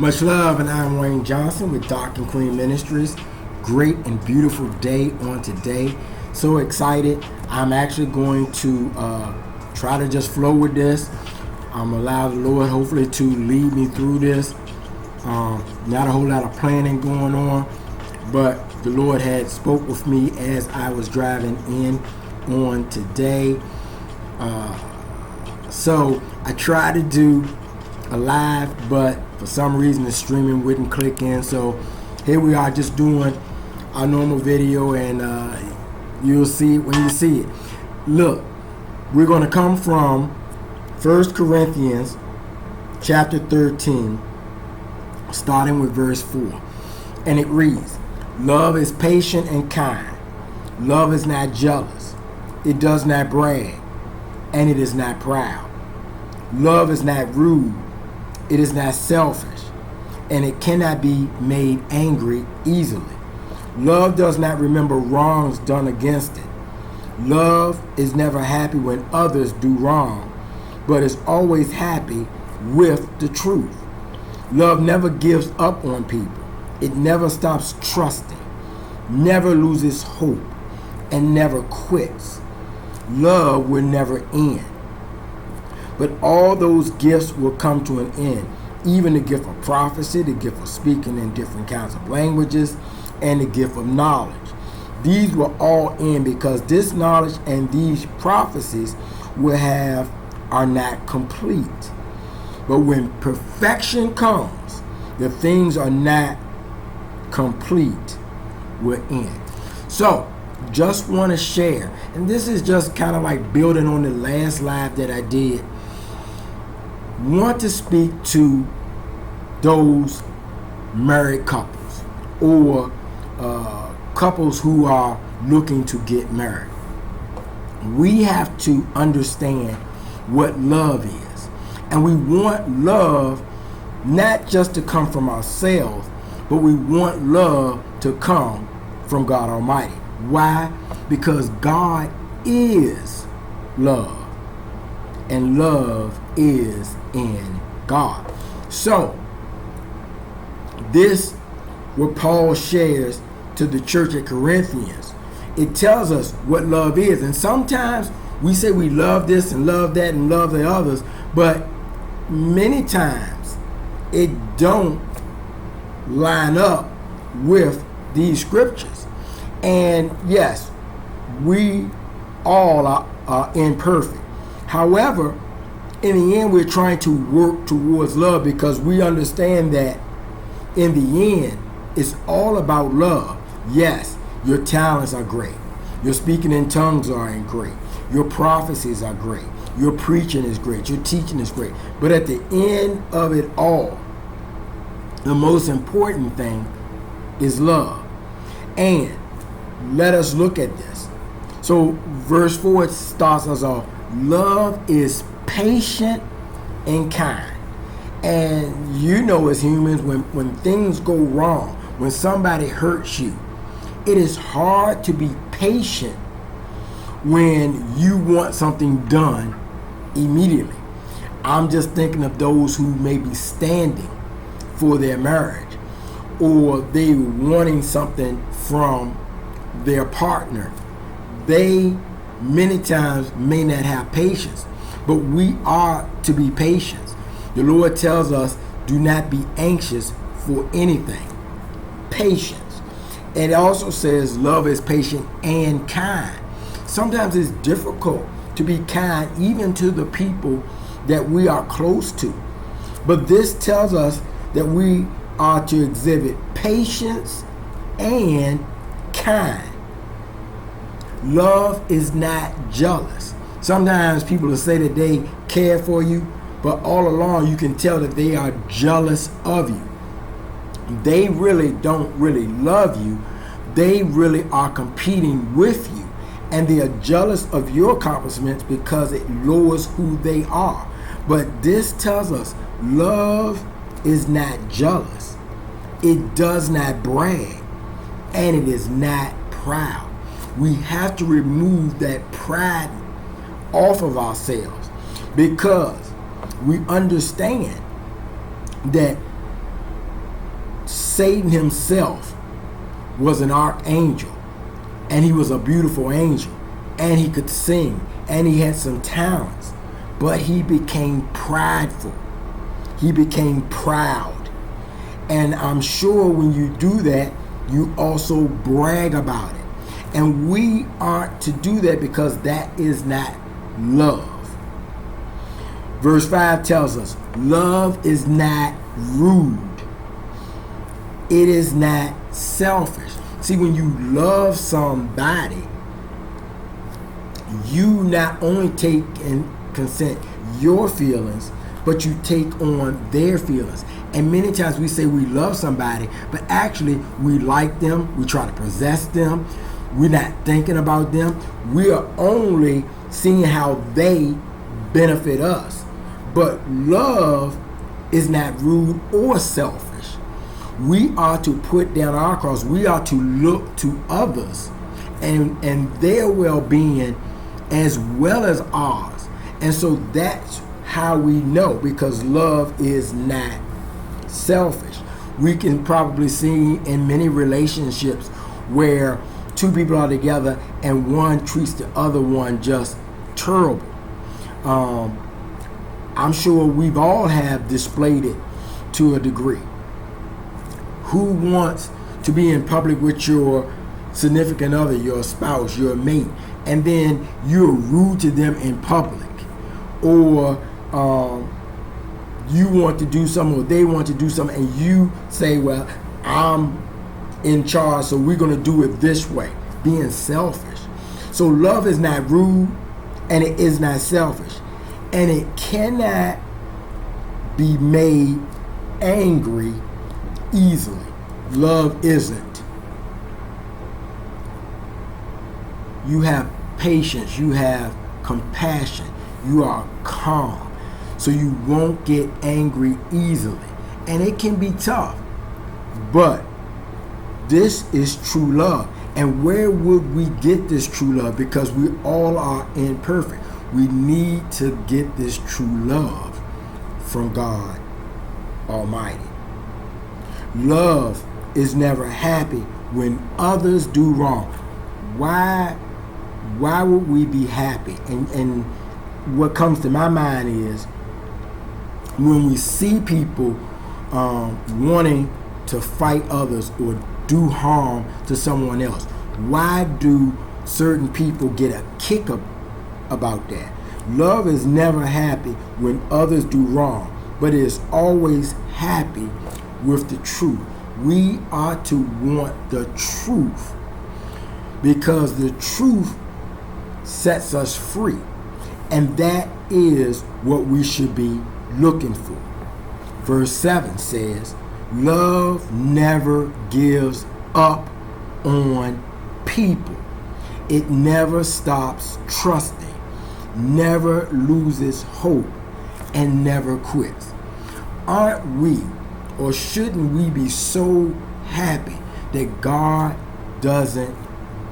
Much love, and I'm Wayne Johnson with Doc and Queen Ministries. Great and beautiful day on today. So excited. I'm actually going to try to just flow with this. I'm allow the Lord hopefully to lead me through this. Not a whole lot of planning going on, but the Lord had spoke with me as I was driving in on today. So I tried to do a live, but for some reason the streaming wouldn't click in. So here we are just doing our normal video, and you'll see it when you see it. Look, we're going to come from 1 Corinthians chapter 13, starting with verse 4. And it reads, "Love is patient and kind. Love is not jealous. It does not brag, and it is not proud. Love is not rude. It is not selfish, and it cannot be made angry easily. Love does not remember wrongs done against it. Love is never happy when others do wrong, but is always happy with the truth. Love never gives up on people. It never stops trusting, never loses hope, and never quits. Love will never end. But all those gifts will come to an end, even the gift of prophecy, the gift of speaking in different kinds of languages, and the gift of knowledge. These will all end because this knowledge and these prophecies are not complete. But when perfection comes, the things are not complete will end." So, just want to share, and this is just kind of like building on the last live that I did. Want to speak to those married couples or couples who are looking to get married. We have to understand what love is, and we want love not just to come from ourselves, but we want love to come from God Almighty. Why? Because God is love, and love is in God. So this, what Paul shares to the church at Corinthians, it tells us what love is. And sometimes we say we love this and love that and love the others, but many times it don't line up with these scriptures. And yes, we all are imperfect. However, in the end, we're trying to work towards love because we understand that in the end, it's all about love. Yes, your talents are great. Your speaking in tongues are great. Your prophecies are great. Your preaching is great. Your teaching is great. But at the end of it all, the most important thing is love. And let us look at this. So verse 4 starts us off. Love is patient and kind. And you know, as humans, when things go wrong, when somebody hurts you, it is hard to be patient when you want something done immediately. I'm just thinking of those who may be standing for their marriage, or they wanting something from their partner. They many times may not have patience, but we are to be patient. The Lord tells us, do not be anxious for anything. Patience. And it also says love is patient and kind. Sometimes it's difficult to be kind even to the people that we are close to. But this tells us that we are to exhibit patience and kind. Love is not jealous. Sometimes people will say that they care for you, but all along you can tell that they are jealous of you. They really don't really love you. They really are competing with you, and they are jealous of your accomplishments because it lowers who they are. But this tells us love is not jealous. It does not brag, and it is not proud. We have to remove that pride off of ourselves because we understand that Satan himself was an archangel, and he was a beautiful angel, and he could sing, and he had some talents, but he became prideful. He became proud. And I'm sure when you do that, you also brag about it. And we aren't to do that, because that is not love. Verse 5 tells us, love is not rude. It is not selfish. See, when you love somebody, you not only take and consent your feelings, but you take on their feelings. And many times we say we love somebody, but actually we like them, we try to possess them, we're not thinking about them. We are only seeing how they benefit us. But love is not rude or selfish. We are to put down our cross. We are to look to others and their well-being as well as ours. And so that's how we know, because love is not selfish. We can probably see in many relationships where two people are together and one treats the other one just terrible. I'm sure we've all have displayed it to a degree. Who wants to be in public with your significant other, your spouse, your mate, and then you're rude to them in public? Or you want to do something, or they want to do something, and you say, well, I'm in charge, so we're going to do it this way. Being selfish. So love is not rude, and it is not selfish. And it cannot be made angry easily. Love isn't. You have patience, you have compassion, you are calm, so you won't get angry easily. And it can be tough, but this is true love. And where would we get this true love? Because we all are imperfect. We need to get this true love from God Almighty. Love is never happy when others do wrong. Why would we be happy? And what comes to my mind is when we see people wanting to fight others or do harm to someone else. Why do certain people get a kick about that? Love is never happy when others do wrong, but is always happy with the truth. We are to want the truth, because the truth sets us free, and that is what we should be looking for. Verse 7 says, love never gives up on people. It never stops trusting, never loses hope, and never quits. Aren't we, or shouldn't we be so happy that God doesn't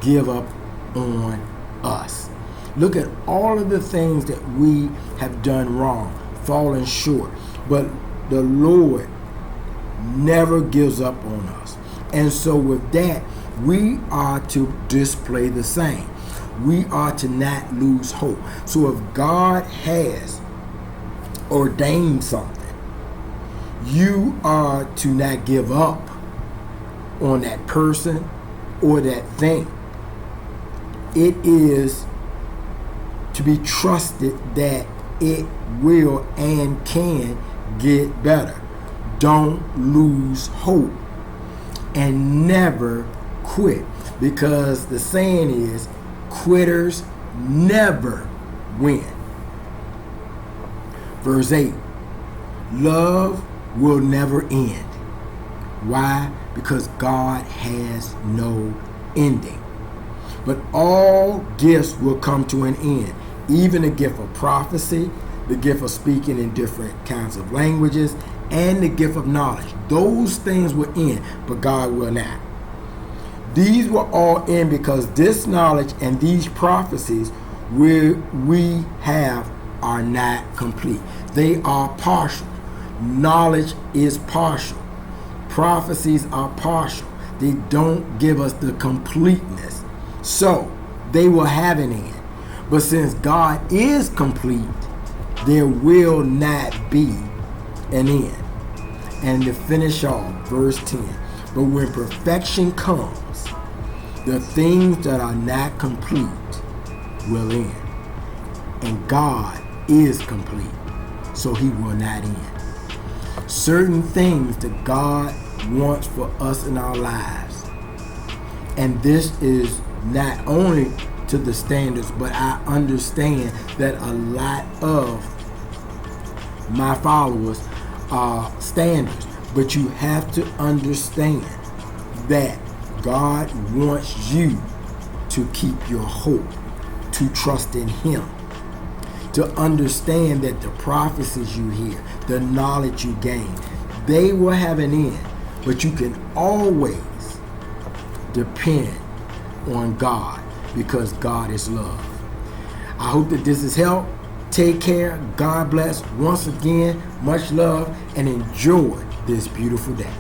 give up on us? Look at all of the things that we have done wrong, fallen short, but the Lord never gives up on us. And so with that, we are to display the same. We are to not lose hope. So if God has ordained something, you are to not give up on that person or that thing. It is to be trusted that it will and can get better. Don't lose hope and never quit, because the saying is, quitters never win. Verse 8, love will never end. Why? Because God has no ending. But all gifts will come to an end, even the gift of prophecy, the gift of speaking in different kinds of languages, and the gift of knowledge. Those things will end, but God will not. These will all end because this knowledge and these prophecies we have are not complete. They are partial. Knowledge is partial. Prophecies are partial. They don't give us the completeness. So they will have an end. But since God is complete, there will not be an end. And to finish off, verse 10. But when perfection comes, the things that are not complete will end. And God is complete, so he will not end. Certain things that God wants for us in our lives. And this is not only to the standards, but I understand that a lot of my followers are standards. But you have to understand that God wants you to keep your hope, to trust in him, to understand that the prophecies you hear, the knowledge you gain, they will have an end. But you can always depend on God, because God is love. I hope that this has helped. Take care. God bless. Once again, much love, and enjoy this beautiful day.